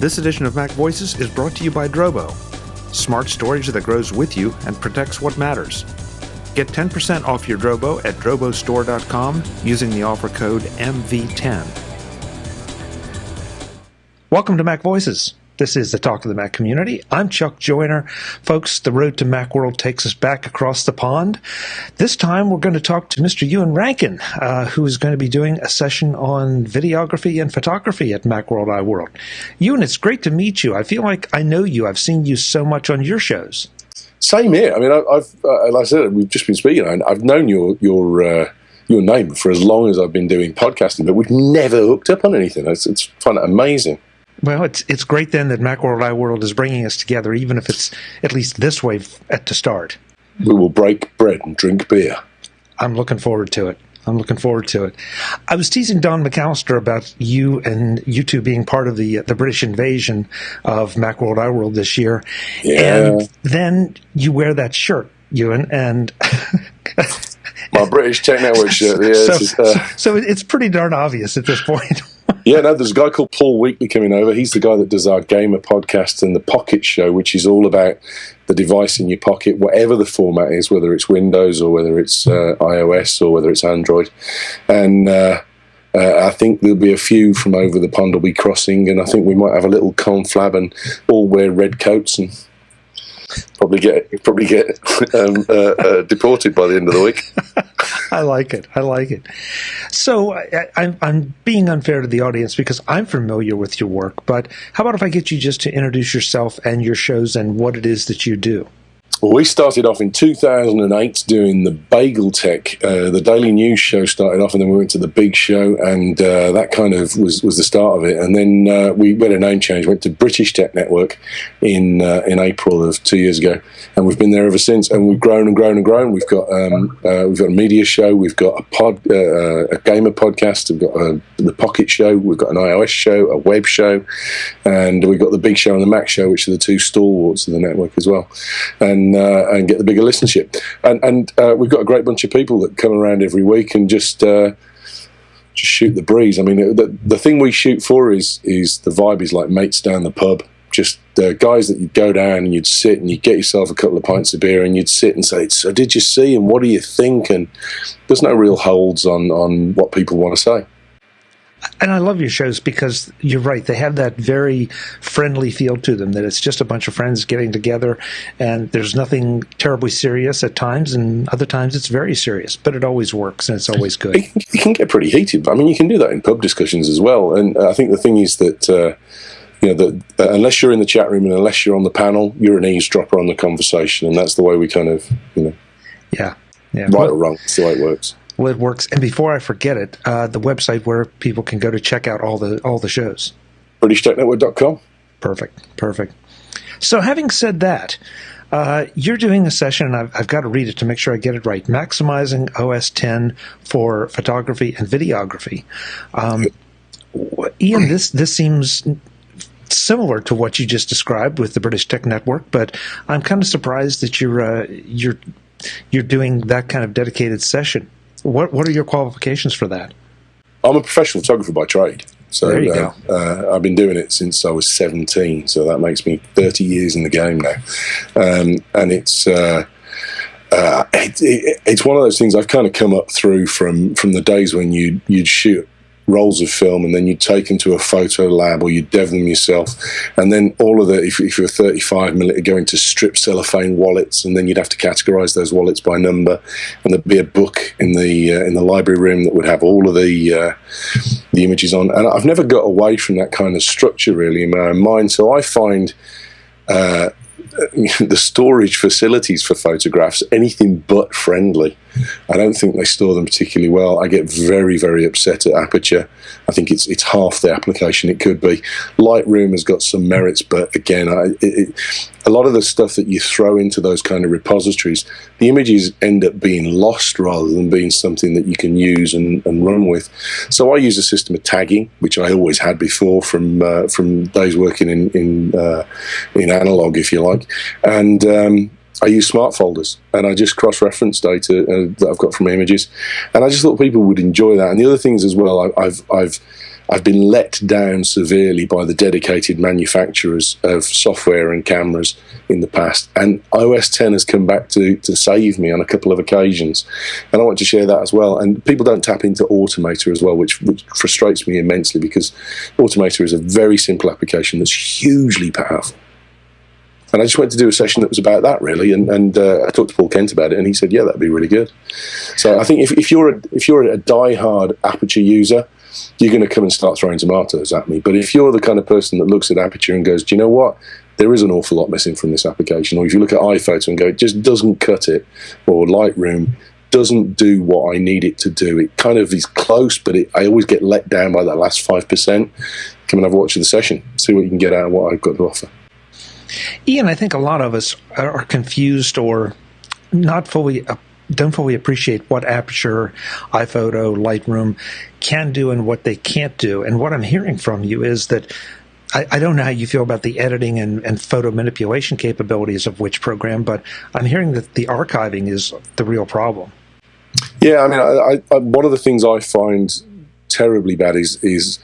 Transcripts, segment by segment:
This edition of MacVoices is brought to you by Drobo, smart storage that grows with you and protects what matters. Get 10% off your Drobo at drobostore.com using the offer code MV10. Welcome to MacVoices. This is the Talk of the Mac community. I'm Chuck Joyner. Folks, the road to Macworld takes us back across the pond. This time we're going to talk to Mr. Ewen Rankin, who is going to be doing a session on videography and photography at Macworld iWorld. Ewen, it's great to meet you. I feel like I know you. I've seen you so much on your shows. Same here. I mean, I've like I said, we've just been speaking. I've known your name for as long as I've been doing podcasting, but we've never hooked up on anything. It's fun, amazing. Well, it's great then that Macworld iWorld is bringing us together, even if it's at least this way at the start. We will break bread and drink beer. I'm looking forward to it. I was teasing Don McAllister about you two being part of the British invasion of Macworld iWorld this year. Yeah. And then you wear that shirt, Ewen, and... My British Tech Network shirt. Yeah, so it's pretty darn obvious at this point. Yeah, no, there's a guy called Paul Wheatley coming over. He's the guy that does our gamer podcast and the Pocket Show, which is all about the device in your pocket, whatever the format is, whether it's Windows or whether it's iOS or whether it's Android. And I think there'll be a few from over the pond will be crossing, and I think we might have a little conflab and all wear red coats and probably get deported by the end of the week. I like it. So I'm being unfair to the audience because I'm familiar with your work, but how about if I get you just to introduce yourself and your shows and what it is that you do? Well, we started off in 2008 doing the Bagel Tech. The daily news show started off, and then we went to the big show, and that kind of was the start of it. And then we had a name change, went to British Tech Network in April of 2 years ago, and we've been there ever since. And we've grown and grown and grown. We've got a media show, we've got a gamer podcast, we've got the Pocket Show, we've got an iOS show, a web show, and we've got the big show and the Mac show, which are the two stalwarts of the network as well. And get the bigger listenership. And we've got a great bunch of people that come around every week and just shoot the breeze. I mean, the thing we shoot for is the vibe is like mates down the pub. Just guys that you'd go down and you'd sit and you'd get yourself a couple of pints of beer and you'd sit and say, so did you see and what do you think? And there's no real holds on what people want to say. And I love your shows because you're right. They have that very friendly feel to them, that it's just a bunch of friends getting together and there's nothing terribly serious at times, and other times it's very serious, but it always works and it's always good. You can get pretty heated. I mean, you can do that in pub discussions as well. And I think the thing is that, unless you're in the chat room and unless you're on the panel, you're an eavesdropper on the conversation. And that's the way we kind of, Yeah. Right or wrong, that's the way it works. Well, it works. And before I forget it, the website where people can go to check out all the shows. BritishTechNetwork.com. Perfect. So having said that, you're doing a session, and I've got to read it to make sure I get it right, Maximizing OS X for Photography and Videography. Ian, this seems similar to what you just described with the British Tech Network, but I'm kind of surprised that you're doing that kind of dedicated session. What are your qualifications for that? I'm a professional photographer by trade. So there you go. I've been doing it since I was 17, so that makes me 30 years in the game now. And it's one of those things I've kind of come up through from the days when you'd shoot rolls of film and then you'd take them to a photo lab or you'd dev them yourself, and then all of the, if you're 35mm, go into strip cellophane wallets, and then you'd have to categorize those wallets by number, and there'd be a book in the library room that would have all of the images on. And I've never got away from that kind of structure really in my own mind, so I find the storage facilities for photographs anything but friendly. I don't think they store them particularly well. I get very, very upset at Aperture. I think it's half the application it could be. Lightroom has got some merits, but again, a lot of the stuff that you throw into those kind of repositories, the images end up being lost rather than being something that you can use and run with. So I use a system of tagging, which I always had before from days working in analog, if you like, and I use smart folders, and I just cross-reference data that I've got from images, and I just thought people would enjoy that. And the other things as well, I've I've been let down severely by the dedicated manufacturers of software and cameras in the past. And iOS 10 has come back to save me on a couple of occasions. And I want to share that as well. And people don't tap into Automator as well, which frustrates me immensely, because Automator is a very simple application that's hugely powerful. And I just went to do a session that was about that, really, and I talked to Paul Kent about it, and he said, yeah, that'd be really good. So I think if you're a die-hard Aperture user, you're going to come and start throwing tomatoes at me. But if you're the kind of person that looks at Aperture and goes, do you know what? There is an awful lot missing from this application. Or if you look at iPhoto and go, it just doesn't cut it, or Lightroom doesn't do what I need it to do. It kind of is close, but I always get let down by that last 5%. Come and have a watch of the session. See what you can get out of what I've got to offer. Ian, I think a lot of us are confused or not fully don't fully appreciate what Aperture, iPhoto, Lightroom can do and what they can't do. And what I'm hearing from you is that I don't know how you feel about the editing and photo manipulation capabilities of which program, but I'm hearing that the archiving is the real problem. Yeah, I mean, I one of the things I find terribly bad is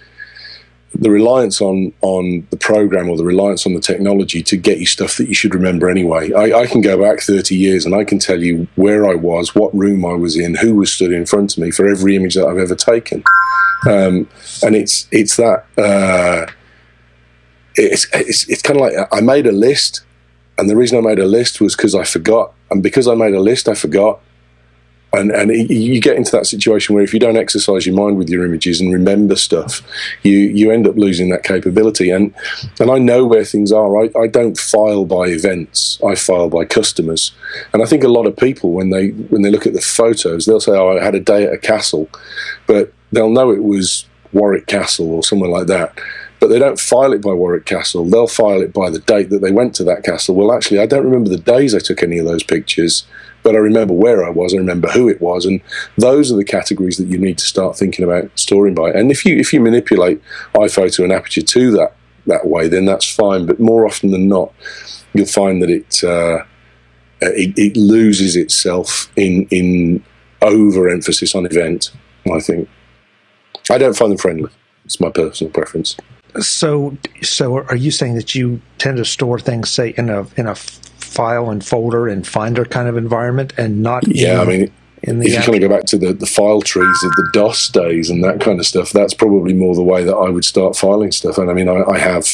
the reliance on the program, or the reliance on the technology to get you stuff that you should remember anyway. I can go back 30 years and I can tell you where I was, what room I was in, who was stood in front of me for every image that I've ever taken. And it's that it's kind of like I made a list, and the reason I made a list was because I forgot, and because I made a list, I forgot. And you get into that situation where if you don't exercise your mind with your images and remember stuff, you end up losing that capability. And I know where things are. I don't file by events. I file by customers. And I think a lot of people, when they look at the photos, they'll say, oh, I had a day at a castle. But they'll know it was Warwick Castle or somewhere like that. But they don't file it by Warwick Castle. They'll file it by the date that they went to that castle. Well, actually, I don't remember the days I took any of those pictures, but I remember where I was, I remember who it was, and those are the categories that you need to start thinking about storing by. And if you manipulate iPhoto and Aperture to that way, then that's fine. But more often than not, you'll find that it loses itself in overemphasis on event, I think. I don't find them friendly. It's my personal preference. So are you saying that you tend to store things, say, in a file and folder and Finder kind of environment, and not if you kind of go back to the file trees of the DOS days and that kind of stuff, that's probably more the way that I would start filing stuff. And I mean, I have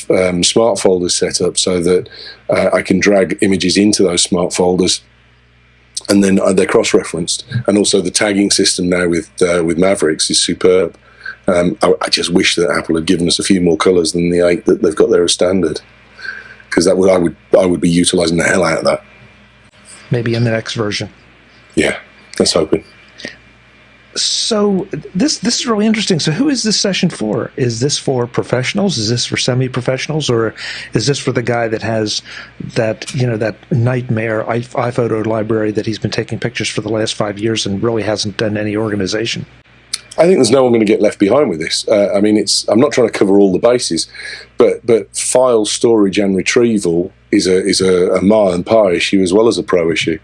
smart folders set up so that I can drag images into those smart folders, and then they're cross-referenced. And also the tagging system now with Mavericks is superb. I just wish that Apple had given us a few more colours than the 8 that they've got there as standard, because I would be utilising the hell out of that. Maybe in the next version. Yeah, let's hoping. So this is really interesting. So who is this session for? Is this for professionals? Is this for semi-professionals, or is this for the guy that has that nightmare iPhoto library that he's been taking pictures for the last 5 years and really hasn't done any organization? I think there's no one going to get left behind with this. I mean, I'm not trying to cover all the bases, but file storage and retrieval is a ma and pa issue as well as a pro issue.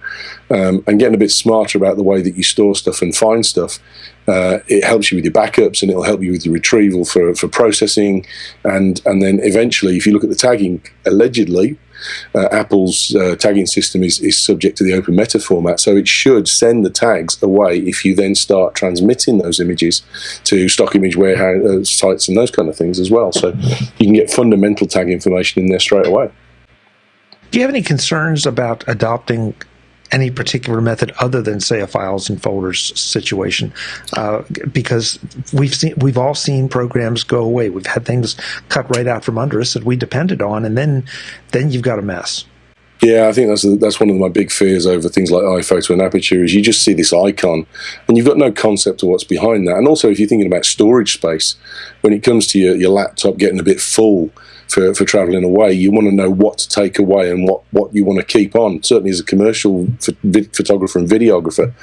And getting a bit smarter about the way that you store stuff and find stuff, it helps you with your backups, and it'll help you with your retrieval for processing. And then eventually, if you look at the tagging, allegedly, Apple's tagging system is subject to the open meta format, so it should send the tags away if you then start transmitting those images to stock image warehouse sites and those kind of things as well. So you can get fundamental tag information in there straight away. Do you have any concerns about adopting any particular method other than, say, a files and folders situation? Because we've all seen programs go away. We've had things cut right out from under us that we depended on, and then you've got a mess. Yeah, I think that's one of my big fears over things like iPhoto and Aperture, is you just see this icon and you've got no concept of what's behind that. And also, if you're thinking about storage space, when it comes to your laptop getting a bit full for traveling away, you want to know what to take away and what you want to keep on. Certainly as a commercial photographer and videographer,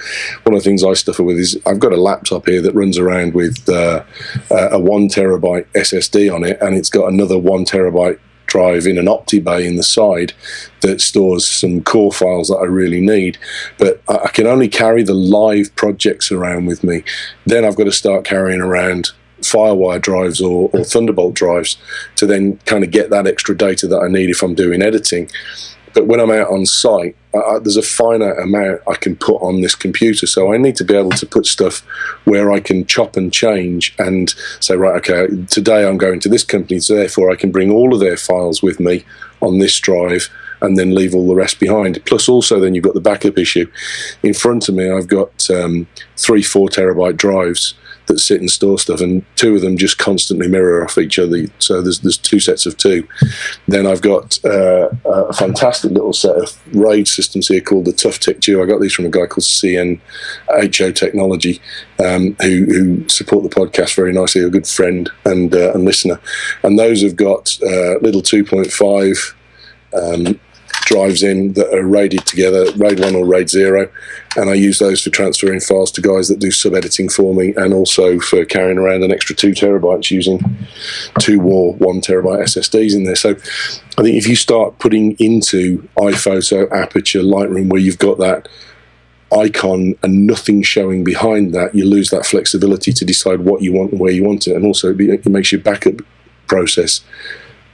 one of the things I suffer with is I've got a laptop here that runs around with a 1 terabyte SSD on it, and it's got another 1 terabyte drive in an OptiBay in the side that stores some core files that I really need, but I can only carry the live projects around with me. Then I've got to start carrying around Firewire drives or Thunderbolt drives to then kind of get that extra data that I need if I'm doing editing. But when I'm out on site, there's a finite amount I can put on this computer. So I need to be able to put stuff where I can chop and change and say, right, okay, today I'm going to this company, so therefore I can bring all of their files with me on this drive and then leave all the rest behind. Plus also then you've got the backup issue. In front of me I've got 3-4 terabyte drives that sit and store stuff, and 2 of them just constantly mirror off each other, so there's 2 sets of 2. Then I've got a fantastic little set of RAID systems here called the Tough Tick Duo. I got these from a guy called CNHO Technology, who support the podcast very nicely, a good friend and listener, and those have got little 2.5 drives in that are RAIDed together, RAID 1 or RAID 0, and I use those for transferring files to guys that do sub-editing for me, and also for carrying around an extra 2 terabytes using 2 or 1 terabyte SSDs in there. So I think if you start putting into iPhoto, Aperture, Lightroom, where you've got that icon and nothing showing behind that, you lose that flexibility to decide what you want and where you want it, and also it makes your backup process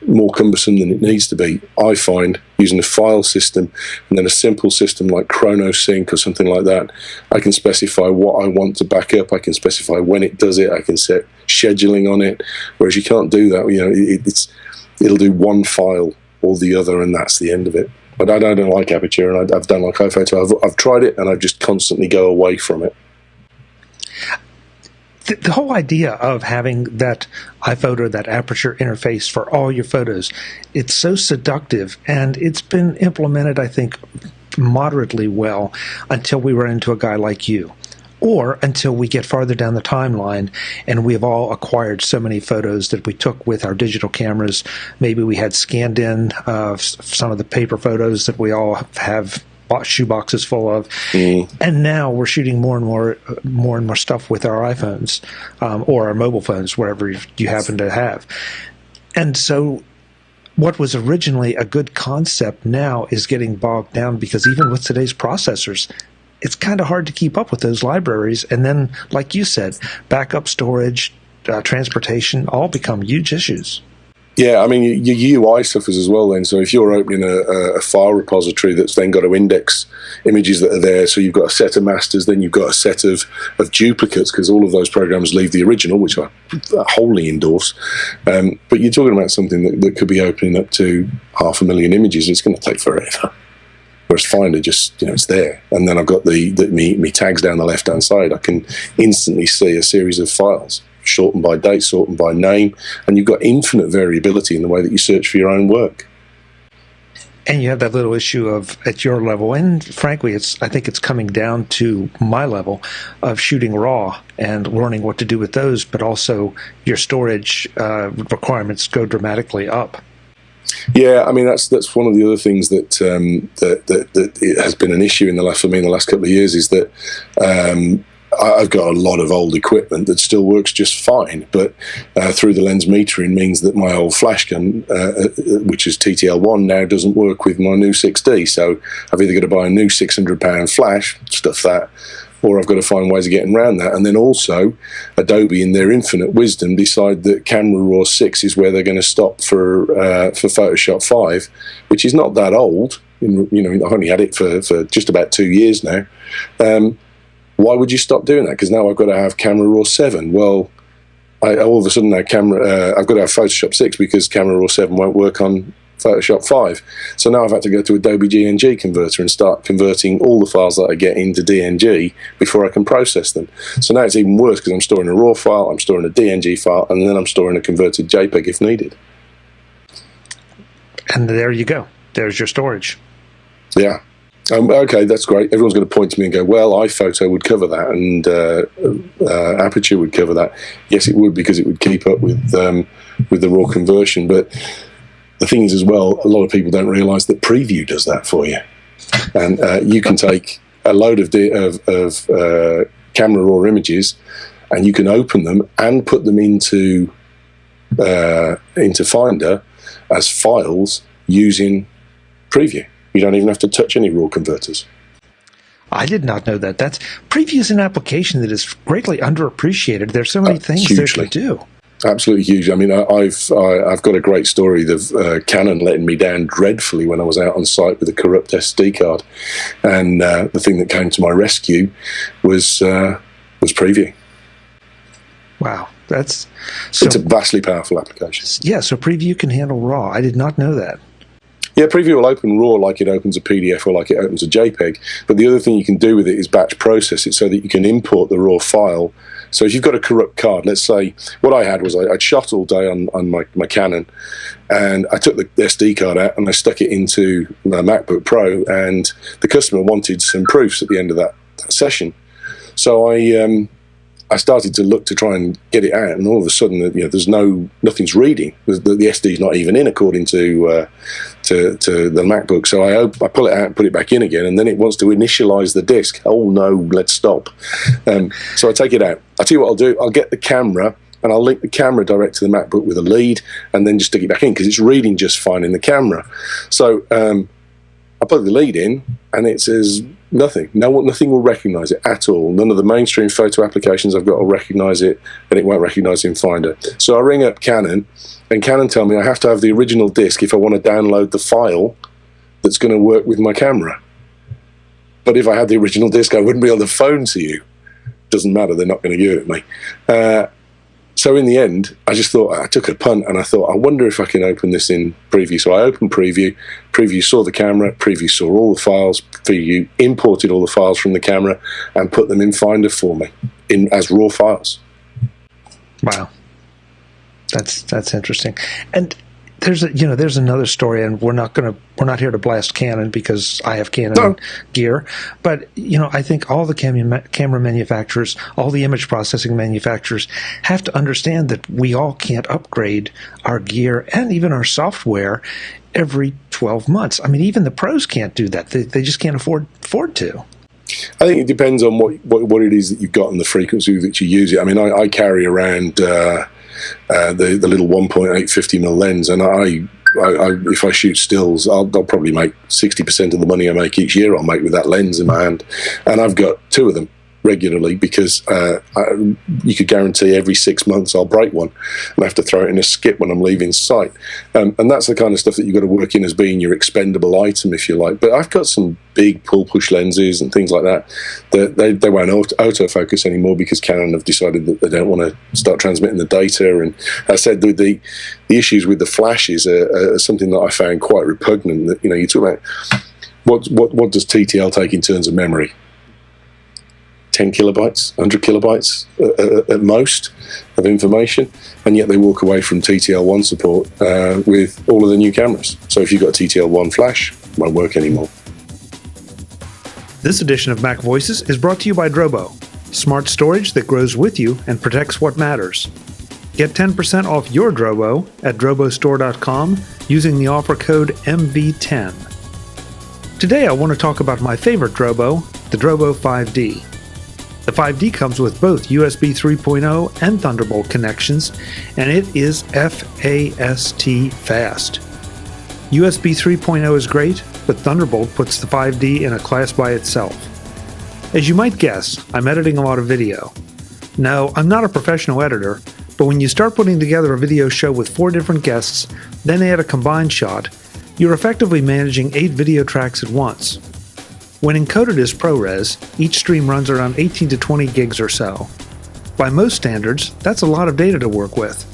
more cumbersome than it needs to be. I find using a file system and then a simple system like ChronoSync or something like that, I can specify what I want to back up, I can specify when it does it, I can set scheduling on it, whereas you can't do that. You know, it'll do one file or the other, and that's the end of it. But I don't like Aperture, and I've done like iPhoto. I've tried it, and I just constantly go away from it. The whole idea of having that iPhoto, that Aperture interface for all your photos, it's so seductive, and it's been implemented, I think, moderately well until we run into a guy like you, or until we get farther down the timeline and we've all acquired so many photos that we took with our digital cameras. More we had scanned in some of the paper photos that we all have shoe boxes full of, and now we're shooting more and more stuff with our iPhones or our mobile phones, wherever you happen to have. And so what was originally a good concept now is getting bogged down, because even with today's processors, it's kind of hard to keep up with those libraries. And then, like you said, backup storage, transportation, all become huge issues. Yeah, I mean, your UI suffers as well then. So if you're opening a file repository that's then got to index images that are there, so you've got a set of masters, then you've got a set of duplicates, because all of those programs leave the original, which I wholly endorse. But you're talking about something that could be opening up to 500,000 images. It's going to take forever. Whereas Finder just, it's there. And then I've got me tags down the left-hand side. I can instantly see a series of files, sorted by date, sorted by name, and you've got infinite variability in the way that you search for your own work. And you have that little issue of, at your level, and frankly, I think it's coming down to my level of shooting RAW and learning what to do with those, but also your storage requirements go dramatically up. Yeah, I mean that's one of the other things that it has been an issue for me in the last couple of years, is that I've got a lot of old equipment that still works just fine, but through the lens metering means that my old flash gun, which is TTL1, now doesn't work with my new 6D. So I've either got to buy a new £600 flash, stuff that, or I've got to find ways of getting around that. And then also, Adobe, in their infinite wisdom, decide that Camera Raw 6 is where they're going to stop for Photoshop 5, which is not that old. I've only had it for just about 2 years now. Why would you stop doing that? Because now I've got to have Camera Raw 7. Well, all of a sudden now I've got to have Photoshop 6 because Camera Raw 7 won't work on Photoshop 5. So now I've had to go to Adobe DNG converter and start converting all the files that I get into DNG before I can process them. So now it's even worse, because I'm storing a RAW file, I'm storing a DNG file, and then I'm storing a converted JPEG if needed. And there you go. There's your storage. Yeah. Okay, that's great. Everyone's going to point to me and go, well, iPhoto would cover that, and Aperture would cover that. Yes, it would, because it would keep up with the RAW conversion. But the thing is as well, a lot of people don't realise that Preview does that for you. And you can take a load of Camera Raw images, and you can open them and put them into Finder as files using Preview. You don't even have to touch any RAW converters. I did not know that. Preview is an application that is greatly underappreciated. There's so many things there to do. Absolutely huge. I mean, I've got a great story of Canon letting me down dreadfully when I was out on site with a corrupt SD card, and the thing that came to my rescue was Preview. Wow, it's a vastly powerful application. Yeah, so Preview can handle RAW. I did not know that. Yeah, Preview will open RAW like it opens a PDF or like it opens a JPEG. But the other thing you can do with it is batch process it so that you can import the RAW file. So if you've got a corrupt card, let's say what I had was I'd shot all day on my Canon, and I took the SD card out and I stuck it into my MacBook Pro, and the customer wanted some proofs at the end of that session. So I started to look to try and get it out, and all of a sudden, there's nothing's reading. The SD's not even in according to the MacBook. So I pull it out and put it back in again, and then it wants to initialize the disk. Oh no, let's stop. So I take it out. I tell you what I'll do. I'll get the camera and I'll link the camera direct to the MacBook with a lead, and then just stick it back in because it's reading just fine in the camera. So I plug the lead in, and it says nothing. Nothing will recognise it at all. None of the mainstream photo applications I've got will recognise it, and it won't recognise it in Finder. So I ring up Canon, and Canon tell me I have to have the original disc if I want to download the file that's going to work with my camera. But if I had the original disc, I wouldn't be on the phone to you. Doesn't matter, they're not going to give it me. So in the end, I just thought, I took a punt, and I thought, I wonder if I can open this in Preview. So I opened Preview. Preview saw the camera. Preview saw all the files. Preview imported all the files from the camera and put them in Finder for me as raw files. Wow, that's interesting. And there's another story, and we're not here to blast Canon because I have Canon gear, but I think all the camera manufacturers, all the image processing manufacturers have to understand that we all can't upgrade our gear and even our software every 12 months. I mean, even the pros can't do that. They just can't afford to. I think it depends on what it is that you've got and the frequency that you use it. I mean, I carry around the little 1.8 50mm lens, and if I shoot stills, I'll probably make 60% of the money I make each year I'll make with that lens in my hand, and I've got two of them regularly because you could guarantee every 6 months I'll break one and I have to throw it in a skip when I'm leaving site, and that's the kind of stuff that you've got to work in as being your expendable item, if you like. But I've got some big pull push lenses and things like that they won't autofocus anymore because Canon have decided that they don't want to start transmitting the data. And as I said, the issues with the flashes are something that I found quite repugnant. That you talk about what does TTL take in terms of memory? 10 kilobytes, 100 kilobytes at most of information, and yet they walk away from TTL1 support with all of the new cameras. So if you've got a TTL1 flash, it won't work anymore. This edition of MacVoices is brought to you by Drobo, smart storage that grows with you and protects what matters. Get 10% off your Drobo at drobostore.com using the offer code MV10. Today I want to talk about my favorite Drobo, the Drobo 5D. The 5D comes with both USB 3.0 and Thunderbolt connections, and it is FAST fast. USB 3.0 is great, but Thunderbolt puts the 5D in a class by itself. As you might guess, I'm editing a lot of video. No, I'm not a professional editor, but when you start putting together a video show with 4 different guests, then add a combined shot, you're effectively managing 8 video tracks at once. When encoded as ProRes, each stream runs around 18 to 20 gigs or so. By most standards, that's a lot of data to work with.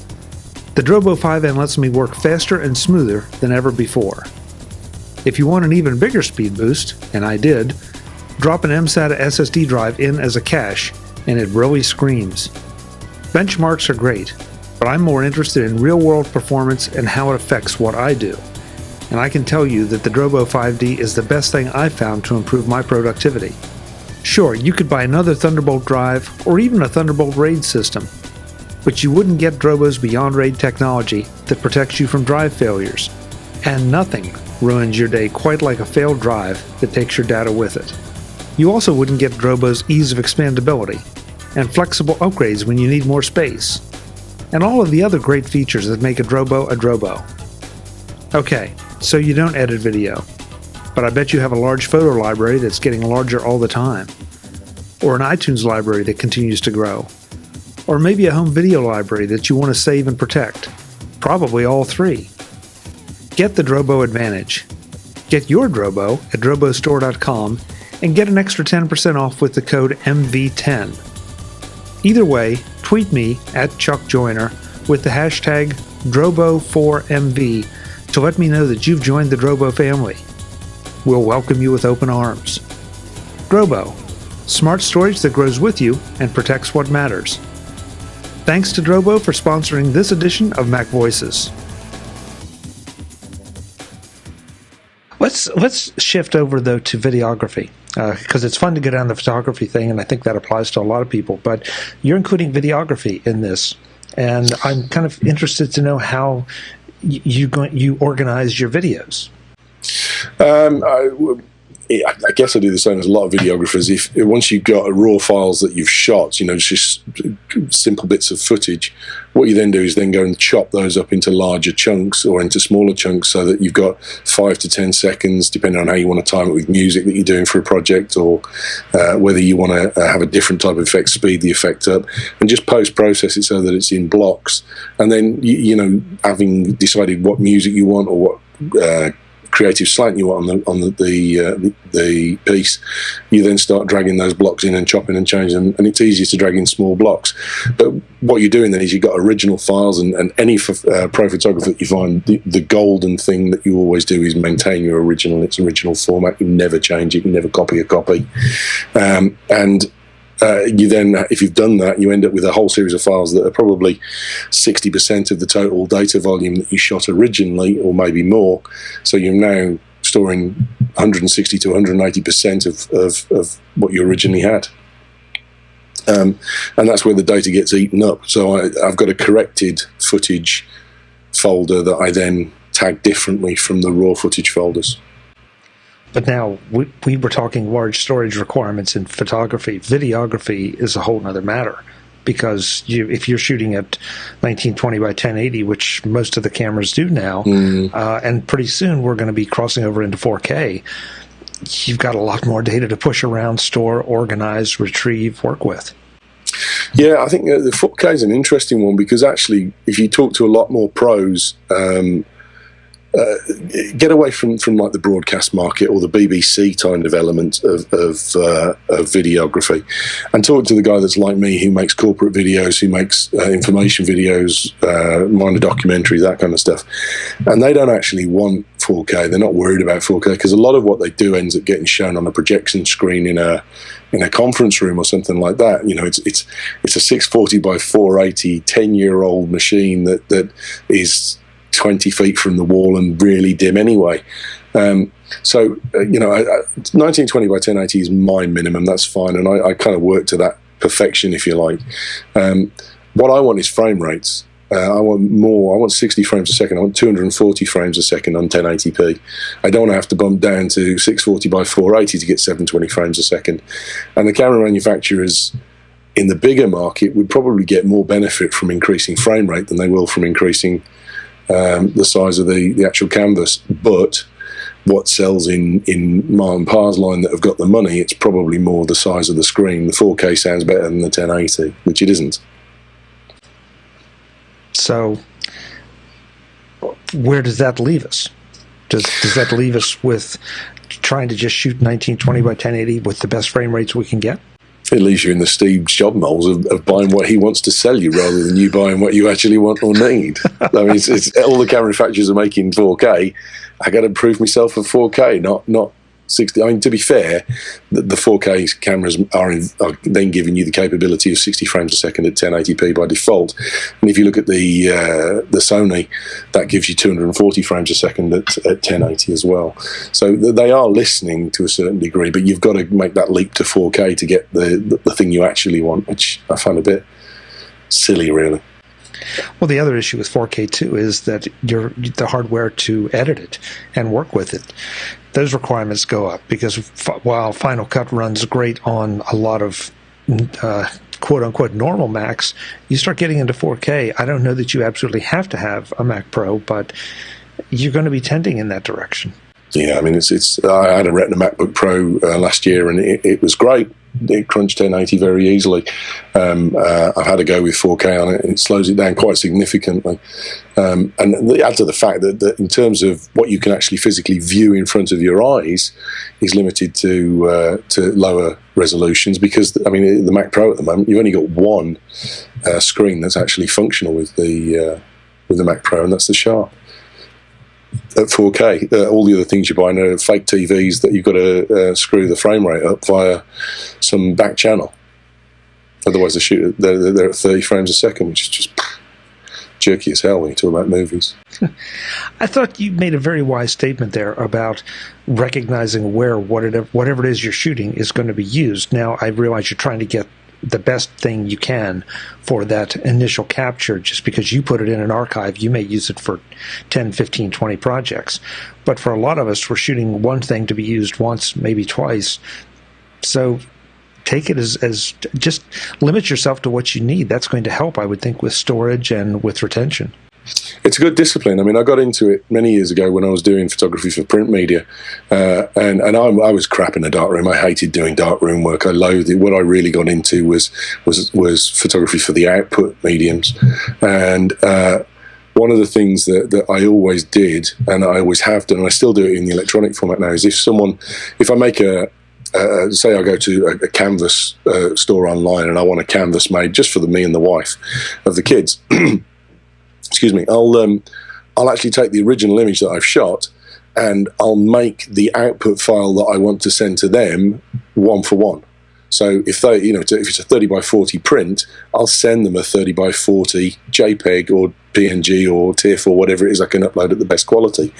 The Drobo 5N lets me work faster and smoother than ever before. If you want an even bigger speed boost, and I did, drop an mSATA SSD drive in as a cache, and it really screams. Benchmarks are great, but I'm more interested in real-world performance and how it affects what I do. And I can tell you that the Drobo 5D is the best thing I've found to improve my productivity. Sure, you could buy another Thunderbolt drive or even a Thunderbolt RAID system, but you wouldn't get Drobo's Beyond RAID technology that protects you from drive failures. And nothing ruins your day quite like a failed drive that takes your data with it. You also wouldn't get Drobo's ease of expandability and flexible upgrades when you need more space, and all of the other great features that make a Drobo a Drobo. Okay, so you don't edit video. but I bet you have a large photo library that's getting larger all the time, or an iTunes library that continues to grow, or maybe a home video library that you want to save and protect. Probably all three. Get the Drobo Advantage. Get your Drobo at drobostore.com and get an extra 10% off with the code MV10. Either way, tweet me at Chuck Joyner with the hashtag Drobo4MV to let me know that you've joined the Drobo family. We'll welcome you with open arms. Drobo, smart storage that grows with you and protects what matters. Thanks to Drobo for sponsoring this edition of MacVoices. Let's shift over, though, to videography, because it's fun to get down the photography thing, and I think that applies to a lot of people. But you're including videography in this, and I'm kind of interested to know how you organize your videos. I guess I do the same as a lot of videographers. If once you've got raw files that you've shot, just simple bits of footage, what you then do is then go and chop those up into larger chunks or into smaller chunks, so that you've got 5 to 10 seconds, depending on how you want to time it with music that you're doing for a project, or whether you want to have a different type of effect, speed the effect up, and just post-process it so that it's in blocks. And then, having decided what music you want or what creative slant you want on the piece, you then start dragging those blocks in and chopping and changing them, and it's easier to drag in small blocks. But what you're doing then is you've got original files, and any pro photographer that you find, the golden thing that you always do is maintain your its original format. You never change it, you never copy a copy, you then, if you've done that, you end up with a whole series of files that are probably 60% of the total data volume that you shot originally, or maybe more. So you're now storing 160 to 180% of what you originally had. And that's where the data gets eaten up. So I've got a corrected footage folder that I then tag differently from the raw footage folders. But now, we were talking large storage requirements in photography. Videography is a whole other matter, because if you're shooting at 1920 by 1080, which most of the cameras do now, and pretty soon we're going to be crossing over into 4K, you've got a lot more data to push around, store, organize, retrieve, work with. Yeah, I think the 4K is an interesting one, because actually, if you talk to a lot more pros, get away from like the broadcast market or the BBC kind of element of videography, and talk to the guy that's like me, who makes corporate videos, who makes information videos, minor documentaries, that kind of stuff. And they don't actually want 4K. They're not worried about 4K, because a lot of what they do ends up getting shown on a projection screen in a conference room or something like that. It's a 640 by 480 10-year-old machine that is 20 feet from the wall and really dim anyway. 1920 by 1080 is my minimum. That's fine, and I kind of work to that perfection, if you like. What I want is frame rates. I want more. I want 60 frames a second. I want 240 frames a second on 1080p. I don't want to have to bump down to 640 by 480 to get 720 frames a second. And the camera manufacturers in the bigger market would probably get more benefit from increasing frame rate than they will from increasing the size of the actual canvas. But what sells in Ma and Pa's line that have got the money, it's probably more the size of the screen. The 4K sounds better than the 1080, which it isn't. So where does that leave us? Does that leave us with trying to just shoot 1920 by 1080 with the best frame rates we can get? It leaves you in the Steve Jobs mold of buying what he wants to sell you, rather than you buying what you actually want or need. I mean, it's all the camera manufacturers are making 4K. I got to prove myself for 4K, not 60. I mean, to be fair, the 4K cameras are then giving you the capability of 60 frames a second at 1080p by default. And if you look at the Sony, that gives you 240 frames a second at 1080 as well. So they are listening to a certain degree, but you've got to make that leap to 4K to get the thing you actually want, which I found a bit silly, really. Well, the other issue with 4K too is that the hardware to edit it and work with it, those requirements go up, because while Final Cut runs great on a lot of quote-unquote normal Macs, you start getting into 4K. I don't know that you absolutely have to have a Mac Pro, but you're going to be tending in that direction. Yeah, I mean, I had a Retina MacBook Pro last year, and it was great. It crunched 1080 very easily. I've had a go with 4K on it, and it slows it down quite significantly. And add to the fact that in terms of what you can actually physically view in front of your eyes is limited to lower resolutions, because, I mean, the Mac Pro at the moment, you've only got one screen that's actually functional with the Mac Pro, and that's the Sharp. At 4K, all the other things you buy are fake TVs that you've got to screw the frame rate up via some back channel. Otherwise, they're at 30 frames a second, which is just jerky as hell when you talk about movies. I thought you made a very wise statement there about recognizing where whatever it is you're shooting is going to be used. Now, I realize you're trying to get the best thing you can for that initial capture. Just because you put it in an archive, you may use it for 10, 15, 20 projects. But for a lot of us, we're shooting one thing to be used once, maybe twice. So take it as just limit yourself to what you need. That's going to help, I would think, with storage and with retention. It's a good discipline. I mean, I got into it many years ago when I was doing photography for print media, and I was crap in a darkroom. I hated doing darkroom work. I loathed it. What I really got into was photography for the output mediums, and one of the things that I always did, and I always have done, and I still do it in the electronic format now, is if I make say I go to a canvas store online and I want a canvas made just for me and the wife of the kids. Excuse me, I'll actually take the original image that I've shot, and I'll make the output file that I want to send to them one for one. So if it's a 30 by 40 print, I'll send them a 30 by 40 JPEG or PNG or TIFF or whatever it is I can upload at the best quality.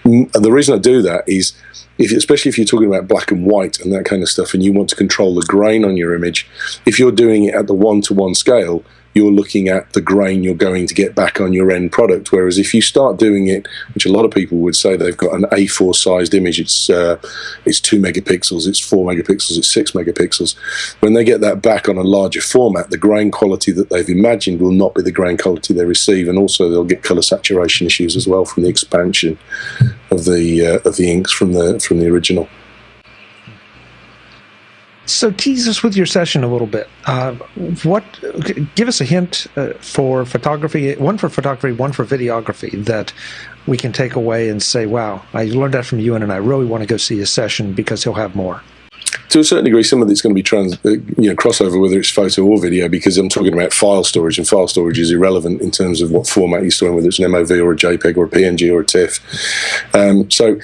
And the reason I do that is, especially if you're talking about black and white and that kind of stuff, and you want to control the grain on your image, if you're doing it at the 1-to-1 scale, you're looking at the grain you're going to get back on your end product. Whereas if you start doing it, which a lot of people would say they've got an A4 sized image, it's 2 megapixels, it's 4 megapixels, it's 6 megapixels. When they get that back on a larger format, the grain quality that they've imagined will not be the grain quality they receive, and also they'll get color saturation issues as well from the expansion of the inks from the original. So tease us with your session a little bit. Give us a hint for photography, one for photography, one for videography, that we can take away and say, wow, I learned that from Ewen, and I really want to go see his session because he'll have more. To a certain degree, some of it's going to be crossover, whether it's photo or video, because I'm talking about file storage, and file storage is irrelevant in terms of what format you're storing, whether it's an MOV or a JPEG or a PNG or a TIFF. So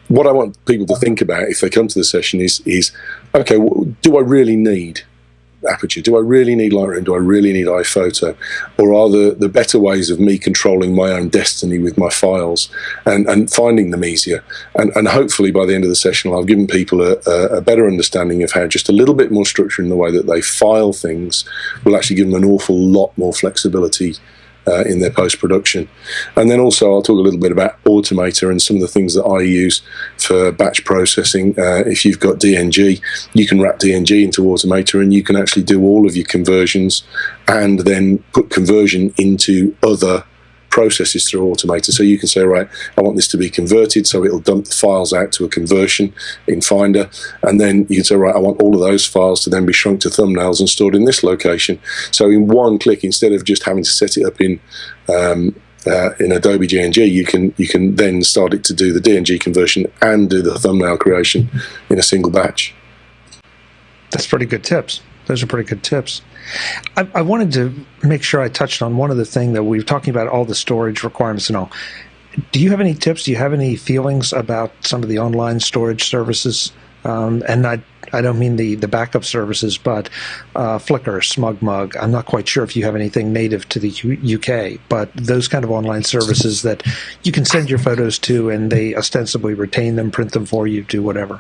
what I want people to think about if they come to the session is okay, do I really need Aperture? Do I really need Lightroom? Do I really need iPhoto? Or are the better ways of me controlling my own destiny with my files and finding them easier? And hopefully by the end of the session, I've given people a better understanding of how just a little bit more structure in the way that they file things will actually give them an awful lot more flexibility in their post-production. And then also I'll talk a little bit about Automator and some of the things that I use for batch processing. If you've got DNG, you can wrap DNG into Automator, and you can actually do all of your conversions and then put conversion into other processes through Automator. So you can say, right, I want this to be converted, so it'll dump the files out to a conversion in Finder, and then you can say, right, I want all of those files to then be shrunk to thumbnails and stored in this location. So in one click, instead of just having to set it up in Adobe GNG, you can then start it to do the DNG conversion and do the thumbnail creation in a single batch. That's pretty good tips. Those are pretty good tips. I wanted to make sure I touched on one other thing that we were talking about, all the storage requirements and all. Do you have any tips? Do you have any feelings about some of the online storage services? And I don't mean the backup services, but Flickr, SmugMug. I'm not quite sure if you have anything native to the UK, but those kind of online services that you can send your photos to, and they ostensibly retain them, print them for you, do whatever.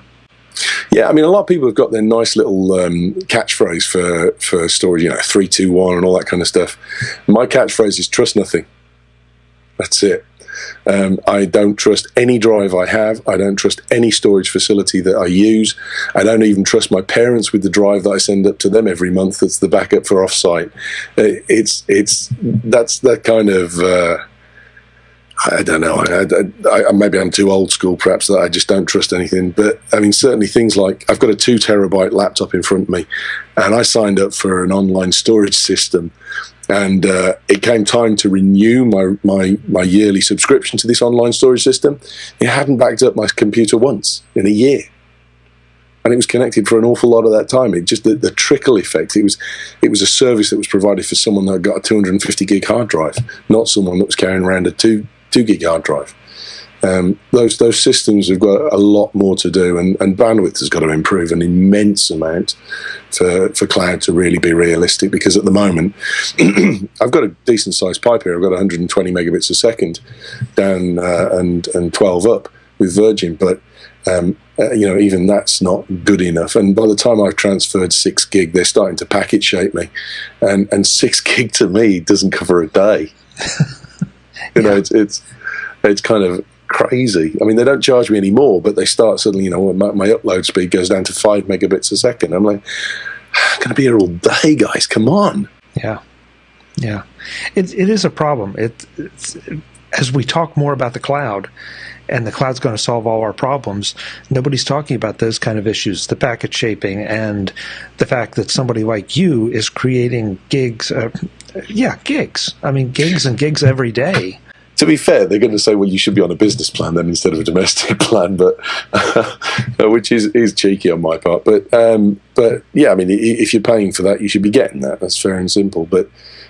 Yeah, I mean, a lot of people have got their nice little catchphrase for storage, 3, 2, 1 and all that kind of stuff. My catchphrase is trust nothing. That's it. I don't trust any drive I have. I don't trust any storage facility that I use. I don't even trust my parents with the drive that I send up to them every month. That's the backup for offsite. That's that kind of I don't know. Maybe I'm too old school, perhaps, that I just don't trust anything. But I mean, certainly things like I've got a 2 terabyte laptop in front of me, and I signed up for an online storage system, and it came time to renew my yearly subscription to this online storage system. It hadn't backed up my computer once in a year, and it was connected for an awful lot of that time. It just the trickle effect. It was a service that was provided for someone that got a 250 gig hard drive, not someone that was carrying around a 2 gig hard drive. Those systems have got a lot more to do, and bandwidth has got to improve an immense amount for cloud to really be realistic. Because at the moment, I've got a decent sized pipe here. I've got 120 megabits a second down and 12 up with Virgin, but even that's not good enough. And by the time I've transferred 6 gig, they're starting to packet shape me, and 6 gig to me doesn't cover a day. It's kind of crazy. I mean, they don't charge me anymore, but they start suddenly, my upload speed goes down to 5 megabits a second. I'm like, I'm going to be here all day, guys. Come on. Yeah. It is a problem. It's as we talk more about the cloud, and the cloud's going to solve all our problems, nobody's talking about those kind of issues, the packet shaping, and the fact that somebody like you is creating gigs. Gigs. I mean, gigs and gigs every day. To be fair, they're going to say, well, you should be on a business plan then instead of a domestic plan, but which is cheeky on my part. But yeah, I mean, if you're paying for that, you should be getting that. That's fair and simple. But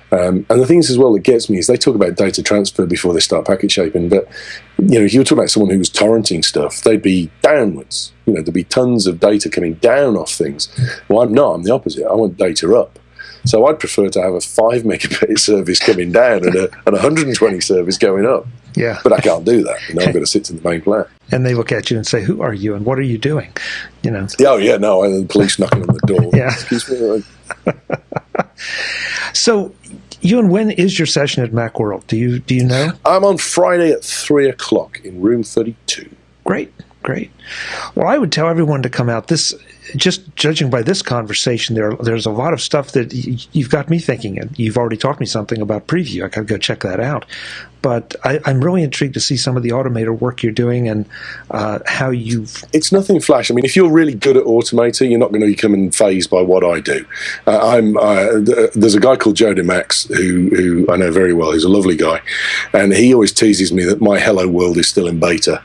and the things as well that gets me is they talk about data transfer before they start packet shaping. But if you were talking about someone who was torrenting stuff, they'd be downwards. There'd be tons of data coming down off things. Well, I'm not. I'm the opposite. I want data up. So I'd prefer to have a 5 megabit service coming down and a 120 service going up. Yeah. But I can't do that. I've got to sit to the main plan. And they look at you and say, "Who are you and what are you doing?" Oh, yeah, no, the police knocking on the door. Yeah. Excuse me. So, Ewan, when is your session at Macworld? Do you know? I'm on Friday at 3 o'clock in room 32. Great. Well, I would tell everyone to come out. Just judging by this conversation, there's a lot of stuff that you've got me thinking, and you've already taught me something about preview. I got to go check that out. But I'm really intrigued to see some of the Automator work you're doing and how you've... It's nothing flash. I mean, if you're really good at Automator, you're not going to become fazed by what I do. There's a guy called Joe DeMax who I know very well. He's a lovely guy. And he always teases me that my Hello World is still in beta.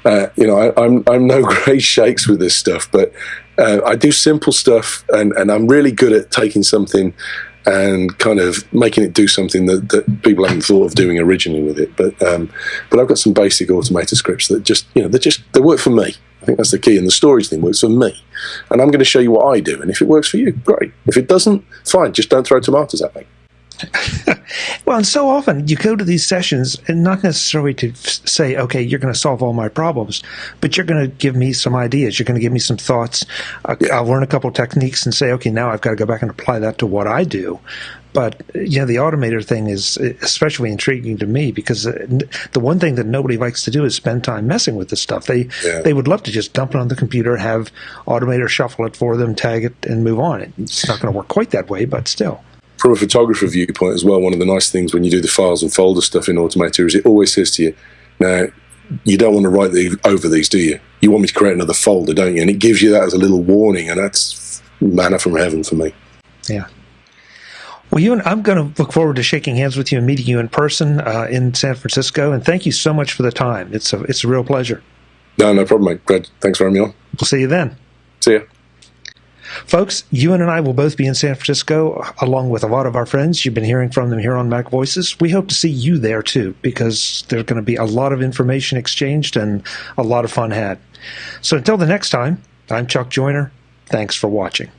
I'm no great shakes with this stuff, but I do simple stuff, and I'm really good at taking something and kind of making it do something that people haven't thought of doing originally with it. But I've got some basic Automator scripts that they work for me. I think that's the key, and the storage thing works for me. And I'm going to show you what I do, and if it works for you, great. If it doesn't, fine. Just don't throw tomatoes at me. Well, and so often you go to these sessions and not necessarily to say, okay, you're going to solve all my problems, but you're going to give me some ideas. You're going to give me some thoughts. I'll learn a couple of techniques and say, okay, now I've got to go back and apply that to what I do. But, the Automator thing is especially intriguing to me because the one thing that nobody likes to do is spend time messing with this stuff. They would love to just dump it on the computer, have Automator shuffle it for them, tag it, and move on. It's not going to work quite that way, but still. From a photographer viewpoint as well, one of the nice things when you do the files and folder stuff in Automator is it always says to you, now, you don't want to write over these, do you? You want me to create another folder, don't you? And it gives you that as a little warning, and that's manna from heaven for me. Yeah. Well, Ewan, I'm going to look forward to shaking hands with you and meeting you in person in San Francisco, and thank you so much for the time. It's a real pleasure. No problem, mate. Glad. Thanks for having me on. We'll see you then. See ya. Folks, Ewan and I will both be in San Francisco, along with a lot of our friends. You've been hearing from them here on MacVoices. We hope to see you there, too, because there's going to be a lot of information exchanged and a lot of fun had. So until the next time, I'm Chuck Joyner. Thanks for watching.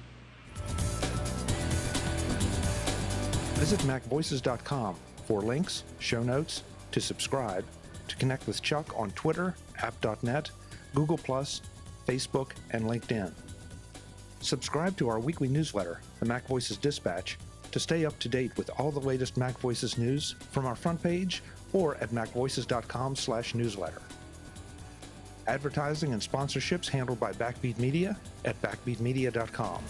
Visit MacVoices.com for links, show notes, to subscribe, to connect with Chuck on Twitter, app.net, Google+, Facebook, and LinkedIn. Subscribe to our weekly newsletter, the MacVoices Dispatch, to stay up to date with all the latest MacVoices news from our front page or at MacVoices.com/newsletter. Advertising and sponsorships handled by Backbeat Media at BackbeatMedia.com.